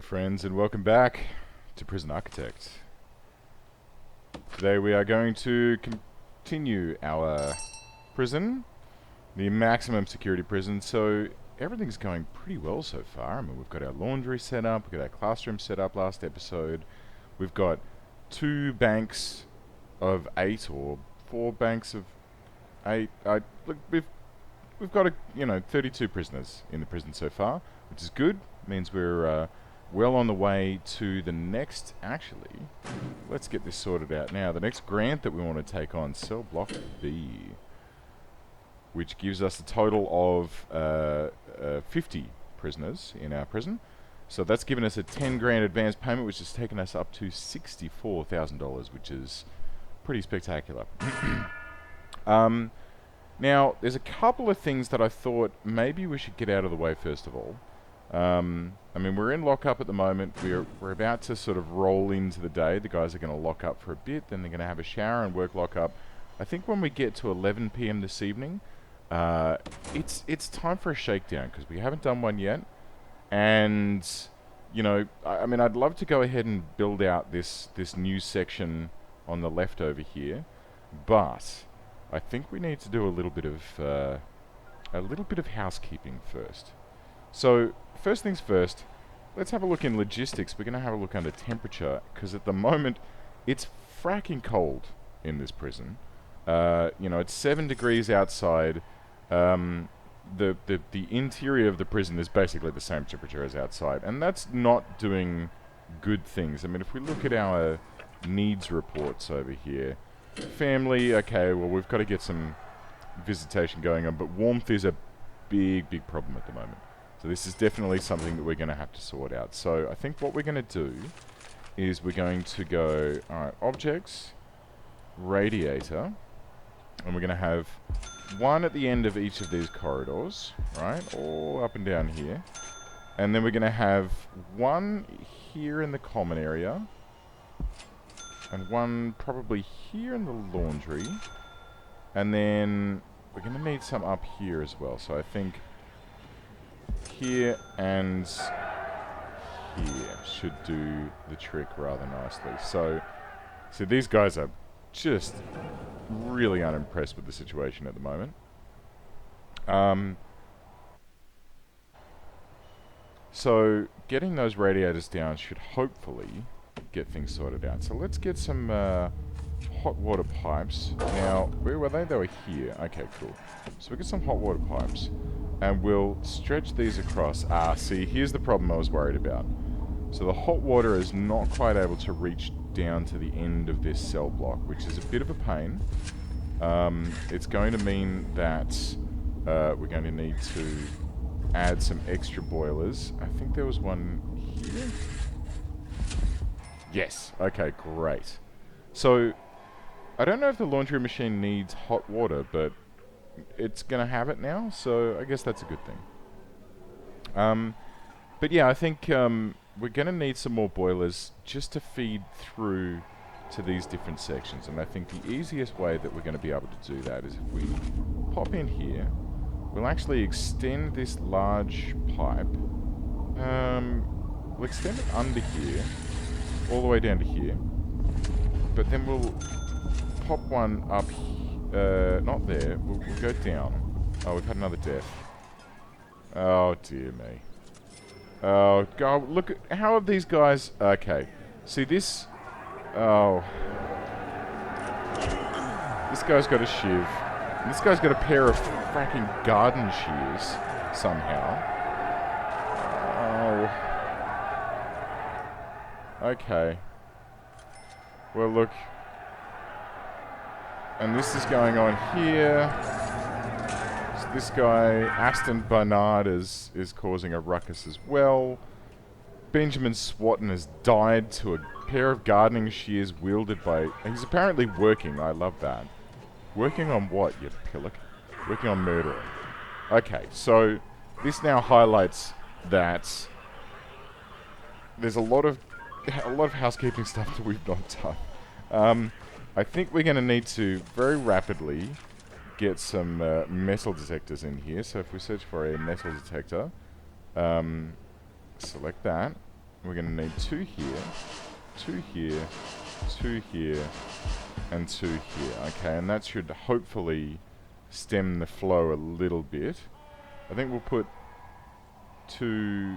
friends, and welcome back to Prison Architect. Today we are going to continue our prison, the maximum security prison. So everything's going pretty well so far. I mean, we've got our laundry set up, we've got our classroom set up last episode. We've got 2 banks of 8 or 4 banks of 8. Look, we've got 32 prisoners in the prison so far, which is good. Means we're well on the way to the next. Actually, let's get this sorted out now. The next grant that we want to take on, cell block B, which gives us a total of 50 prisoners in our prison. So that's given us a 10 grand advance payment, which has taken us up to $64,000, which is pretty spectacular. Now, there's a couple of things that I thought maybe we should get out of the way first of all. I mean, we're in lockup at the moment. We're about to sort of roll into the day. The guys are going to lock up for a bit, then they're going to have a shower and work lockup. I think when we get to 11 p.m. this evening, it's time for a shakedown because we haven't done one yet. And I mean, I'd love to go ahead and build out this new section on the left over here, but I think we need to do a little bit of housekeeping first. So first things first, let's have a look in logistics. We're going to have a look under temperature because at the moment it's fracking cold in this prison. It's 7 degrees outside. The interior of the prison is basically the same temperature as outside, and that's not doing good things. I mean, if we look at our needs reports over here, family, okay, well, we've got to get some visitation going on, but warmth is a big problem at the moment. So this is definitely something that we're going to have to sort out. So I think what we're going to do is we're going to go, alright, objects, radiator, and we're going to have one at the end of each of these corridors, right, all up and down here. And then we're going to have one here in the common area, and one probably here in the laundry. And then we're going to need some up here as well. So I think here and here should do the trick rather nicely. So these guys are just really unimpressed with the situation at the moment. So getting those radiators down should hopefully get things sorted out. So let's get some hot water pipes. Now, where were they? They were here. Okay, cool. So we get some hot water pipes, and we'll stretch these across. See, here's the problem I was worried about. So the hot water is not quite able to reach down to the end of this cell block, which is a bit of a pain. It's going to mean that we're going to need to add some extra boilers. I think there was one here. Yes. Okay, great. So I don't know if the laundry machine needs hot water, but it's going to have it now, so I guess that's a good thing. But yeah, I think we're going to need some more boilers just to feed through to these different sections. And I think the easiest way that we're going to be able to do that is if we pop in here, we'll actually extend this large pipe. We'll extend it under here, all the way down to here. But then we'll pop one up, not there, we'll go down. Oh, we've had another death. Oh, dear me. Oh, God, look, how have these guys... Okay, see this... Oh. This guy's got a shiv. And this guy's got a pair of fracking garden shears, somehow. Oh. Okay. Well, look. And this is going on here. So this guy, Aston Barnard, is causing a ruckus as well. Benjamin Swatton has died to a pair of gardening shears wielded by... He's apparently working. I love that. Working on what, you pillock? Working on murdering. Okay, so this now highlights that there's a lot of housekeeping stuff that we've not done. I think we're going to need to very rapidly get some metal detectors in here. So if we search for a metal detector, select that. We're going to need 2 here, 2 here, 2 here, and 2 here. Okay, and that should hopefully stem the flow a little bit. I think we'll put 2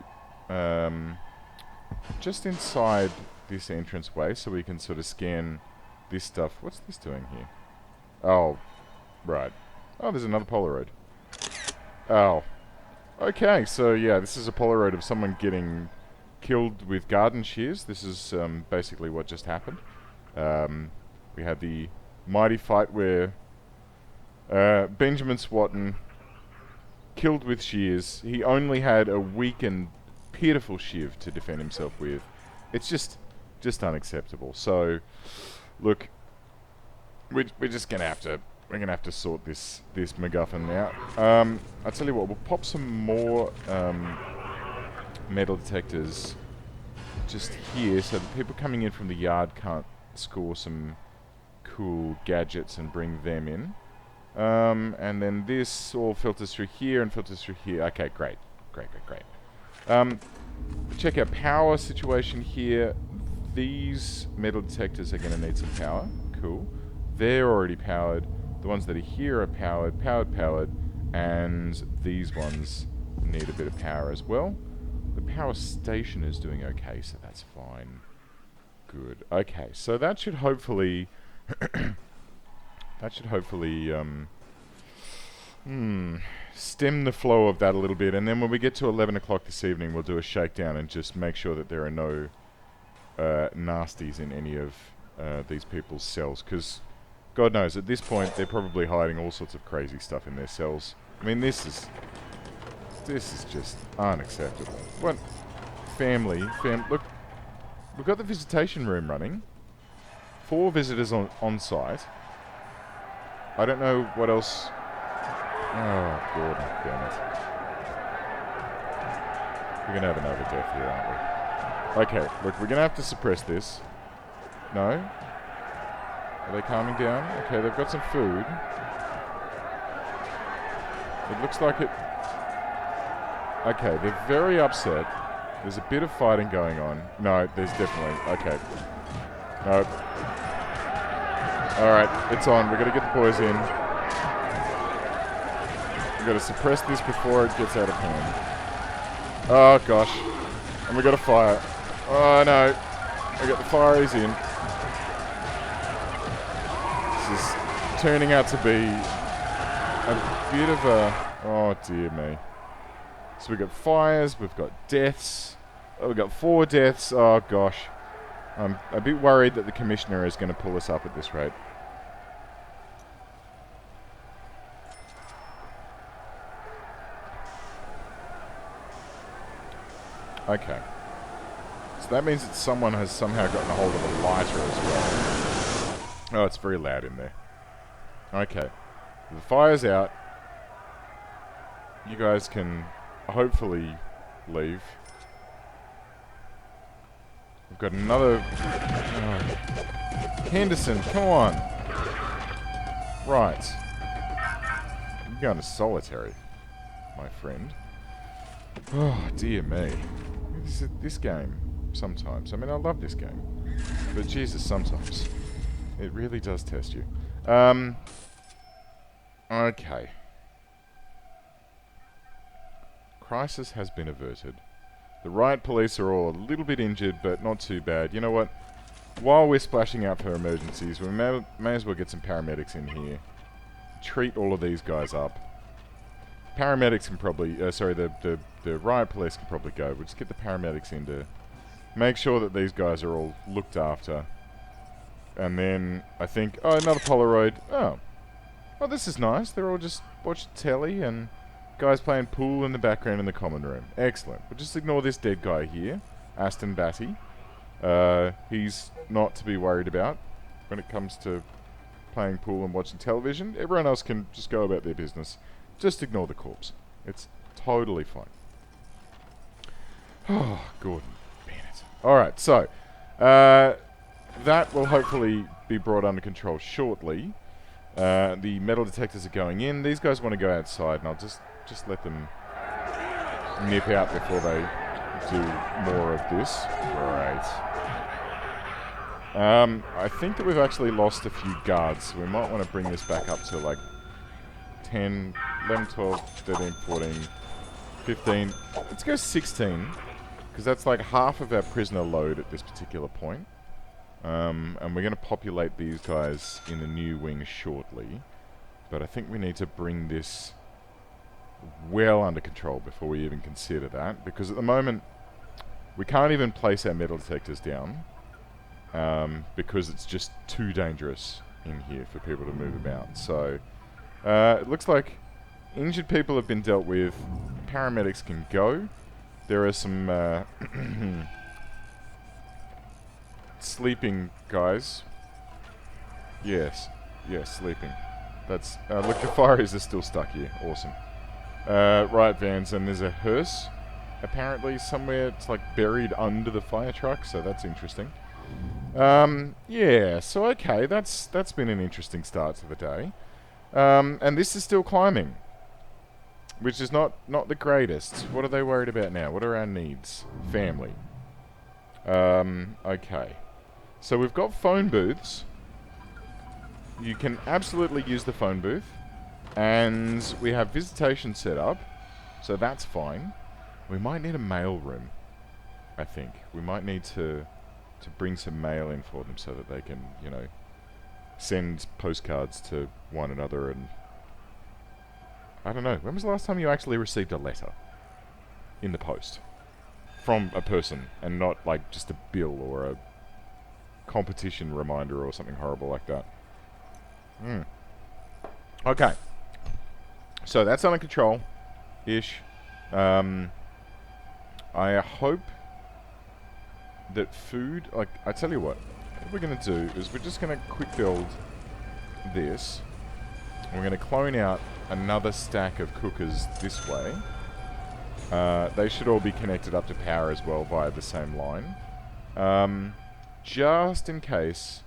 just inside this entranceway so we can sort of scan this stuff. What's this doing here? Oh, right. Oh, there's another Polaroid. Oh. Okay, so yeah, this is a Polaroid of someone getting killed with garden shears. This is basically what just happened. We had the mighty fight where Benjamin Swatton killed with shears. He only had a weak and pitiful shiv to defend himself with. It's just unacceptable. So, look, we're just gonna have to sort this MacGuffin out. I'll tell you what, we'll pop some more metal detectors just here, so that people coming in from the yard can't score some cool gadgets and bring them in. And then this all filters through here and filters through here. Okay, great. Check our power situation here. These metal detectors are going to need some power. Cool. They're already powered. The ones that are here are powered, and these ones need a bit of power as well. The power station is doing okay, so that's fine. Good. Okay, so that should hopefully stem the flow of that a little bit, and then when we get to 11 o'clock this evening, we'll do a shakedown and just make sure that there are no nasties in any of these people's cells, because God knows, at this point, they're probably hiding all sorts of crazy stuff in their cells. I mean, this is just unacceptable. What? Look, we've got the visitation room running. 4 visitors on site. I don't know what else. Oh, Gordon, damn it. We're going to have another death here, aren't we? Okay, look, we're going to have to suppress this. No? Are they calming down? Okay, they've got some food. It looks like it... Okay, they're very upset. There's a bit of fighting going on. No, there's definitely... Okay. No. Alright, it's on. We've got to get the boys in. We've got to suppress this before it gets out of hand. Oh, gosh. And we've got a fire. Oh, no. We got the fireys in. This is turning out to be a bit of a... Oh, dear me. So we've got fires, we've got deaths. Oh, we've got 4 deaths. Oh, gosh. I'm a bit worried that the commissioner is going to pull us up at this rate. Okay. So that means that someone has somehow gotten a hold of a lighter as well. Oh, it's very loud in there. Okay. The fire's out. You guys can hopefully leave. We've got another... Henderson, come on. Right. You're going to solitary, my friend. Oh, dear me. This game, sometimes. I mean, I love this game. But Jesus, sometimes. It really does test you. Okay. Crisis has been averted. The riot police are all a little bit injured, but not too bad. You know what? While we're splashing out for emergencies, we may as well get some paramedics in here. Treat all of these guys up. Paramedics can probably... the riot police can probably go. We'll just get the paramedics in to make sure that these guys are all looked after. And then, I think... Oh, another Polaroid. Oh. Oh, this is nice. They're all just watching telly and... Guys playing pool in the background in the common room. Excellent. We'll just ignore this dead guy here. Aston Batty. He's not to be worried about when it comes to playing pool and watching television. Everyone else can just go about their business. Just ignore the corpse. It's totally fine. Oh, Gordon Bennett. Alright, so... that will hopefully be brought under control shortly. The metal detectors are going in. These guys want to go outside, and I'll just let them nip out before they do more of this. Great. I think that we've actually lost a few guards, so we might want to bring this back up to like 10, 11, 12, 13, 14, 15. Let's go 16, because that's like half of our prisoner load at this particular point. And we're going to populate these guys in the new wing shortly. But I think we need to bring this well under control before we even consider that, because at the moment we can't even place our metal detectors down because it's just too dangerous in here for people to move about. So it looks like injured people have been dealt with. Paramedics can go. There are some sleeping guys. Yes, sleeping. That's look, the fires are still stuck here. Awesome. Right, Vans, and there's a hearse apparently somewhere. It's like buried under the fire truck, so that's interesting. Yeah, so okay, that's been an interesting start to the day. And this is still climbing, which is not the greatest. What are they worried about now? What are our needs? Family. Okay. So we've got phone booths. You can absolutely use the phone booth. And we have visitation set up, so that's fine. We might need a mail room, I think. We might need to bring some mail in for them so that they can, you know, send postcards to one another. And I don't know, when was the last time you actually received a letter in the post from a person and not like just a bill or a competition reminder or something horrible like that? Okay, so that's under control-ish. I hope that food, like, I tell you what we're going to do is we're just going to quick build this. We're going to clone out another stack of cookers this way. They should all be connected up to power as well via the same line. Just in case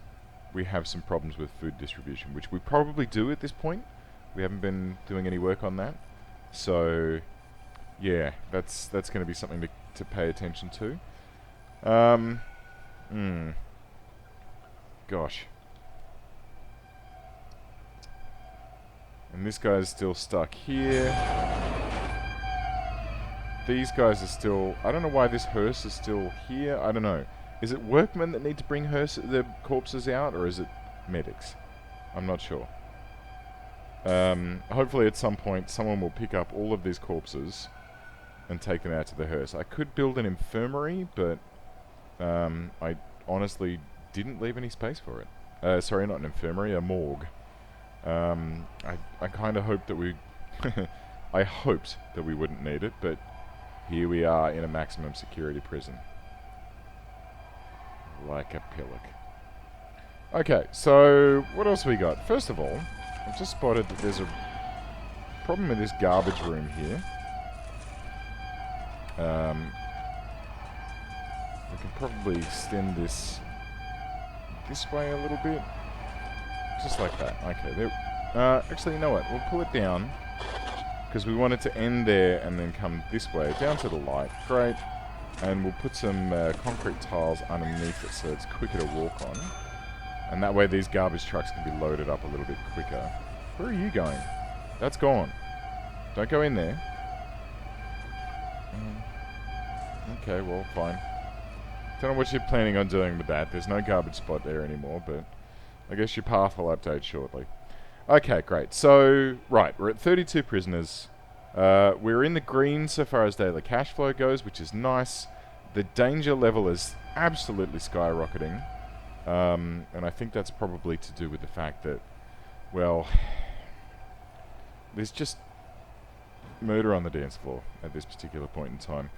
we have some problems with food distribution, which we probably do at this point. We haven't been doing any work on that. So, yeah, that's going to be something to pay attention to. Gosh. And this guy's still stuck here. These guys are still... I don't know why this hearse is still here. I don't know. Is it workmen that need to bring the corpses out, or is it medics? I'm not sure. Hopefully at some point someone will pick up all of these corpses and take them out to the hearse. I could build an infirmary, but I honestly didn't leave any space for it. Sorry, not an infirmary, a morgue. I kind of hoped that we... I hoped that we wouldn't need it, but here we are in a maximum security prison. Like a pillock. Okay, so what else we got? First of all, I've just spotted that there's a problem with this garbage room here. We can probably extend this way a little bit. Just like that. Okay, there. Actually, you know what? We'll pull it down, because we want it to end there and then come this way, down to the light. Great. And we'll put some concrete tiles underneath it so it's quicker to walk on. And that way these garbage trucks can be loaded up a little bit quicker. Where are you going? That's gone. Don't go in there. Okay, well, fine. Don't know what you're planning on doing with that. There's no garbage spot there anymore, but I guess your path will update shortly. Okay, great. So, right, we're at 32 prisoners. We're in the green so far as daily cash flow goes, which is nice. The danger level is absolutely skyrocketing. And I think that's probably to do with the fact that, well, there's just murder on the dance floor at this particular point in time.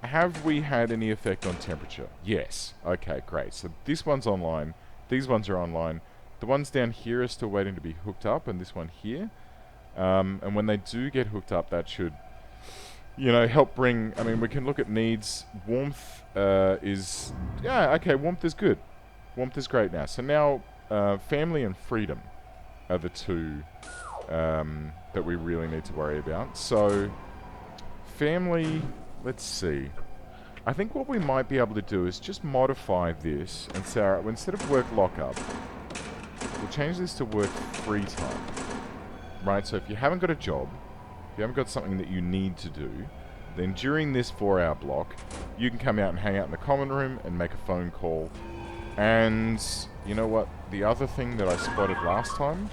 Have we had any effect on temperature? Yes. Okay, great. So this one's online. These ones are online. The ones down here are still waiting to be hooked up, and this one here. And when they do get hooked up, that should, you know, help bring... I mean, we can look at needs. Warmth is... Yeah, okay, warmth is good. Warmth is great now. So now, family and freedom are the two that we really need to worry about. So, family... let's see. I think what we might be able to do is just modify this and say, alright, instead of work lockup, we'll change this to work free time. Right, so if you haven't got a job, if you haven't got something that you need to do, then during this 4-hour block, you can come out and hang out in the common room and make a phone call. And you know what? The other thing that I spotted last time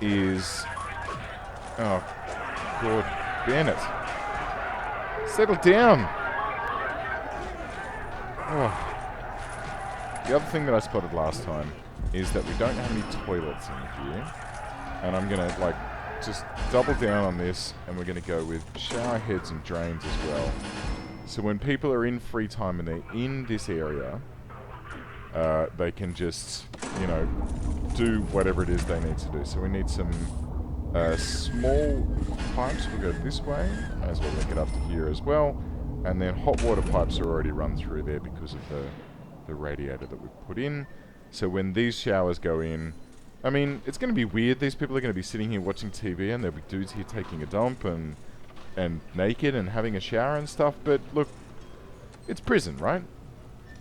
is... Oh, God, Bennett. Settle down. Oh. The other thing that I spotted last time is that we don't have any toilets in here. And I'm going to, like, just double down on this, and we're going to go with shower heads and drains as well. So when people are in free time and they're in this area, they can just, you know, do whatever it is they need to do. So we need some small pipes. We'll go this way. May as well link it up to here as well. And then hot water pipes are already run through there because of the radiator that we've put in. So when these showers go in, I mean, it's going to be weird. These people are going to be sitting here watching TV, and there'll be dudes here taking a dump and naked and having a shower and stuff. But look, it's prison, right?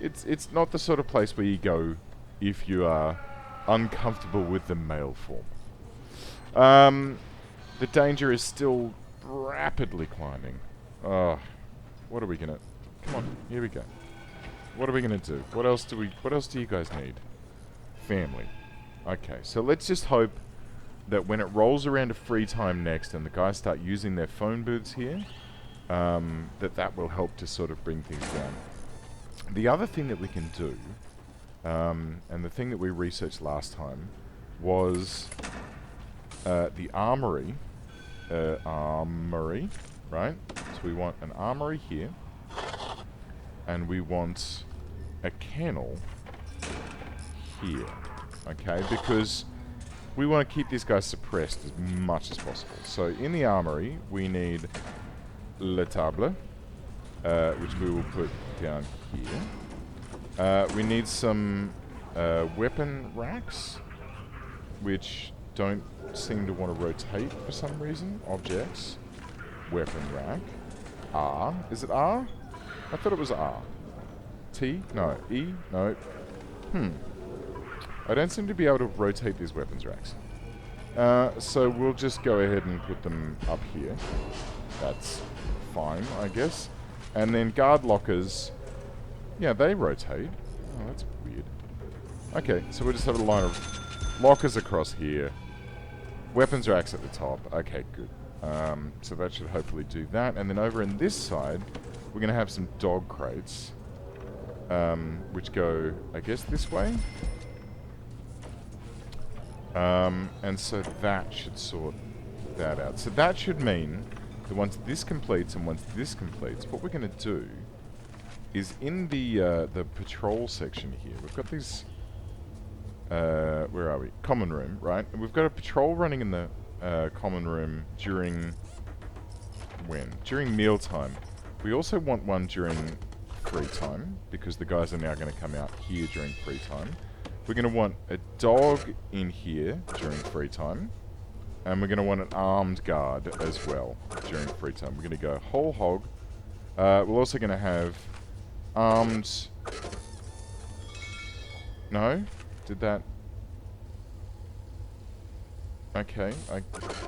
It's not the sort of place where you go if you are uncomfortable with the male form. The danger is still rapidly climbing. Oh, what are we gonna? Come on, here we go. What are we gonna do? What else do you guys need? Family. Okay, so let's just hope that when it rolls around to free time next and the guys start using their phone booths here, that will help to sort of bring things down. The other thing that we can do, and the thing that we researched last time, was the armory. Armory, right? So we want an armory here, and we want a kennel here. Okay, because we want to keep these guys suppressed as much as possible. So in the armory, we need le table, which we will put down here. We need some weapon racks, which don't seem to want to rotate for some reason. Objects, weapon rack, R. Is it R? I thought it was R. T? No. E? No. I don't seem to be able to rotate these weapons racks. So we'll just go ahead and put them up here. That's fine, I guess. And then guard lockers, yeah, they rotate. Oh, that's weird. Okay, so we'll just have a line of lockers across here. Weapons racks at the top. Okay, good. So that should hopefully do that. And then over in this side, we're going to have some dog crates, which go, I guess, this way. And so that should sort that out. So that should mean that once this completes and once this completes, what we're going to do is in the patrol section here, we've got these, where are we? Common room, right? And we've got a patrol running in the common room during, when? During mealtime. We also want one during free time, because the guys are now going to come out here during free time. We're going to want a dog in here during free time. And we're going to want an armed guard as well during free time. We're going to go whole hog. We're also going to have armed... No? Did that... Okay.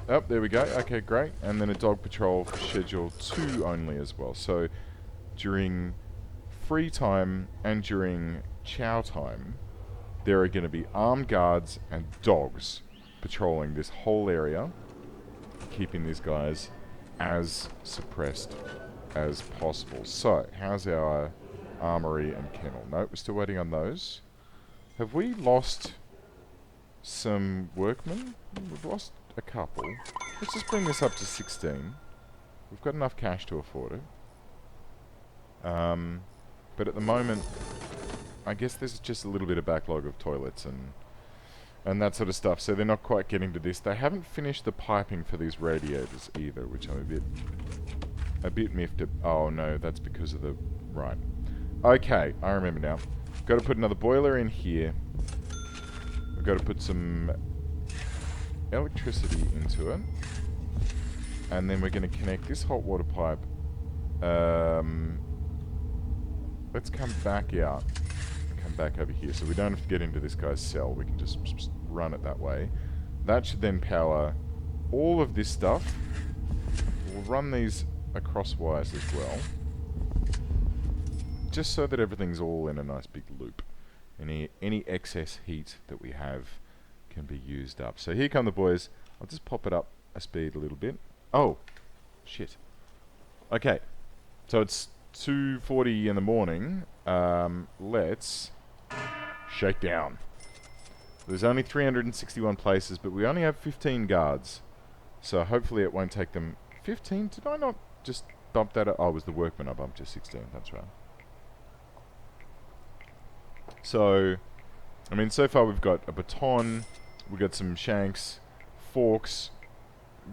Oh, there we go. Okay, great. And then a dog patrol for schedule 2 only as well. So during free time and during chow time, there are going to be armed guards and dogs patrolling this whole area, keeping these guys as suppressed as possible. So, how's our armory and kennel? Nope, we're still waiting on those. Have we lost some workmen? We've lost a couple. Let's just bring this up to 16. We've got enough cash to afford it. But at the moment, I guess there's just a little bit of backlog of toilets and that sort of stuff, so they're not quite getting to this. They haven't finished the piping for these radiators either, which I'm a bit miffed at. Oh no, that's because of the... Right. Okay, I remember now. Got to put another boiler in here. We've got to put some electricity into it. And then we're going to connect this hot water pipe Let's come back out. Come back over here. So we don't have to get into this guy's cell. We can just run it that way. That should then power all of this stuff. We'll run these across wires as well. Just so that everything's all in a nice big loop. Any excess heat that we have can be used up. So here come the boys. I'll just pop it up a speed a little bit. Oh, shit. Okay, so it's 2:40 in the morning. Let's shake down. There's only 361 places, but we only have 15 guards. So hopefully it won't take them 15. Did I not just bump that up? Oh, it was the workman I bumped to 16. That's right. So, I mean, so far we've got a baton, we've got some shanks, forks,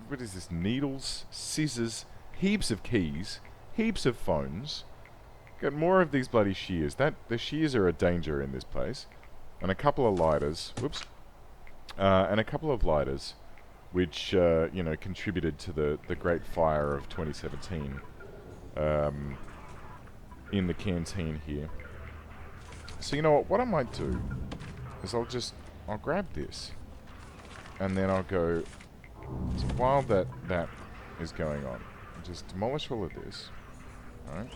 what is this, needles, scissors, heaps of keys, heaps of phones. Got more of these bloody shears. The shears are a danger in this place. And a couple of lighters, whoops, and a couple of lighters, which, you know, contributed to the Great Fire of 2017 in the canteen here. So you know what I might do is I'll grab this and then I'll go, so while that is going on, I'll just demolish all of this, alright,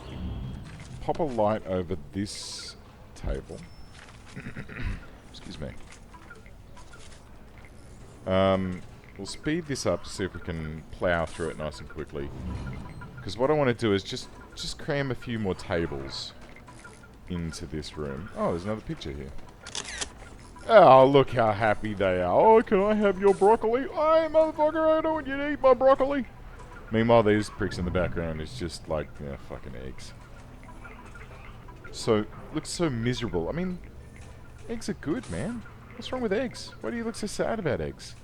pop a light over this table, excuse me, we'll speed this up to see if we can plow through it nice and quickly, because what I want to do is just cram a few more tables into this room. Oh, there's another picture here. Oh, look how happy they are. Oh, can I have your broccoli? Hey, motherfucker, I don't want you to eat my broccoli. Meanwhile, these pricks in the background is just like, yeah, fucking eggs. So, looks so miserable. I mean, eggs are good, man. What's wrong with eggs? Why do you look so sad about eggs?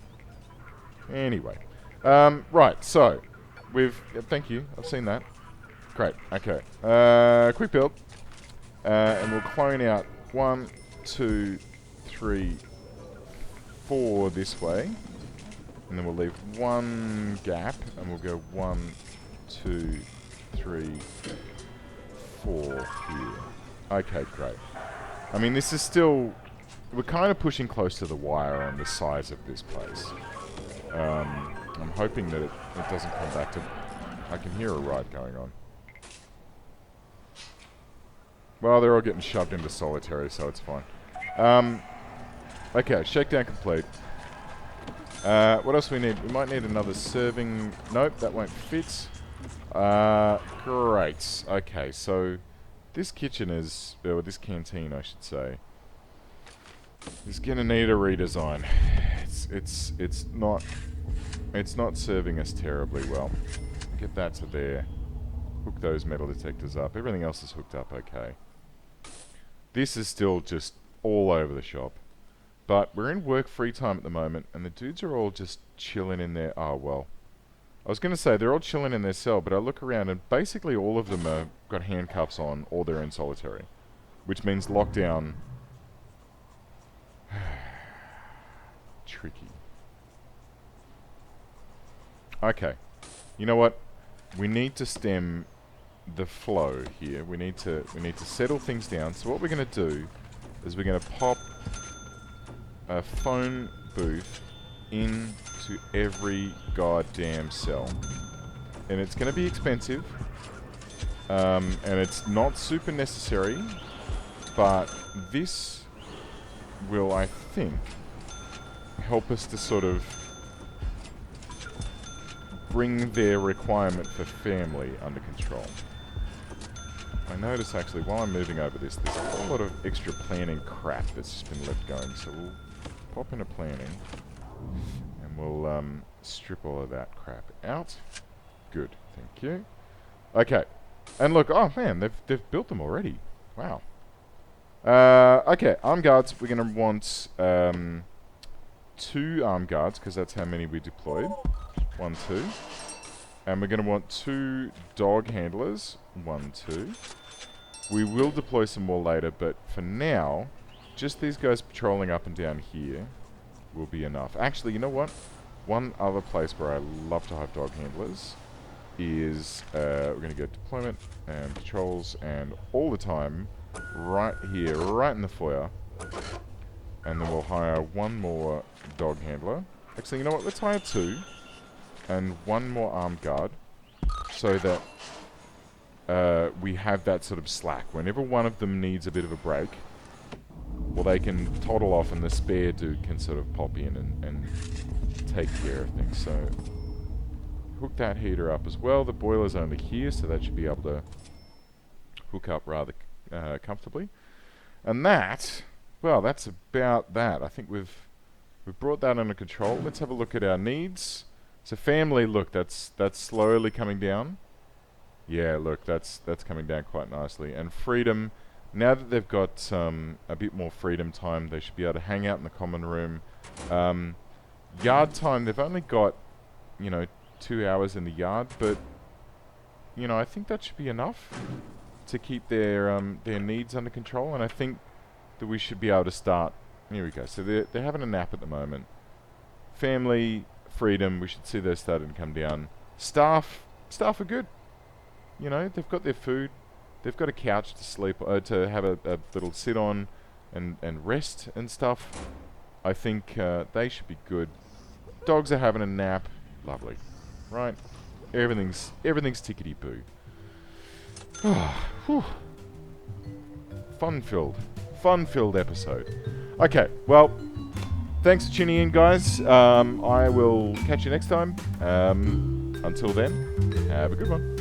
Anyway. Right, so, thank you, I've seen that. Great, okay. Quick build. And we'll clone out 1, 2, 3, 4 this way. And then we'll leave one gap. And we'll go 1, 2, 3, 4 here. Okay, great. I mean, this is still... We're kind of pushing close to the wire on the size of this place. I'm hoping that it doesn't come back to... I can hear a ride going on. Well, they're all getting shoved into solitary, so it's fine. Okay, shakedown complete. What else we need? We might need another serving... Nope, that won't fit. Great. Okay, so this kitchen is... or this canteen, I should say, is gonna need a redesign. It's not serving us terribly well. Get that to there. Hook those metal detectors up. Everything else is hooked up okay. This is still just all over the shop. But we're in work free time at the moment, and the dudes are all just chilling in there. Oh, well. I was going to say, they're all chilling in their cell, but I look around, and basically all of them have got handcuffs on, or they're in solitary. Which means lockdown... tricky. Okay. You know what? We need to stem the flow here. We need to settle things down. So what we're going to do is we're going to pop a phone booth into every goddamn cell. And it's going to be expensive. And it's not super necessary. But this will, I think, help us to sort of bring their requirement for family under control. I notice actually while I'm moving over this, there's a whole lot of extra planning crap that's just been left going. So we'll pop into planning and we'll strip all of that crap out. Good, thank you. Okay, and look, oh man, they've built them already. Wow. Okay, armed guards. We're gonna want 2 armed guards because that's how many we deployed. 1, 2. And we're going to want 2 dog handlers. 1, 2. We will deploy some more later, but for now, just these guys patrolling up and down here will be enough. Actually, you know what? One other place where I love to have dog handlers is we're going to go deployment and patrols, and all the time right here, right in the foyer. And then we'll hire one more dog handler. Actually, you know what? Let's hire 2 and 1 more armed guard, so that we have that sort of slack. Whenever one of them needs a bit of a break, well, they can toddle off, and the spare dude can sort of pop in and take care of things. So hook that heater up as well. The boiler's only here, so that should be able to hook up rather comfortably. And that, well, that's about that. I think we've brought that under control. Let's have a look at our needs. So family, look, that's slowly coming down. Yeah, look, that's coming down quite nicely. And freedom, now that they've got a bit more freedom time, they should be able to hang out in the common room. Yard time, they've only got, 2 hours in the yard, but I think that should be enough to keep their needs under control. And I think that we should be able to start. Here we go. So they're having a nap at the moment. Family, freedom, we should see those starting to come down. Staff are good. They've got their food. They've got a couch to sleep, to have a little sit on and rest and stuff. I think they should be good. Dogs are having a nap. Lovely. Right? Everything's tickety-boo. Fun-filled episode. Okay, well, thanks for tuning in, guys. I will catch you next time. Until then, have a good one.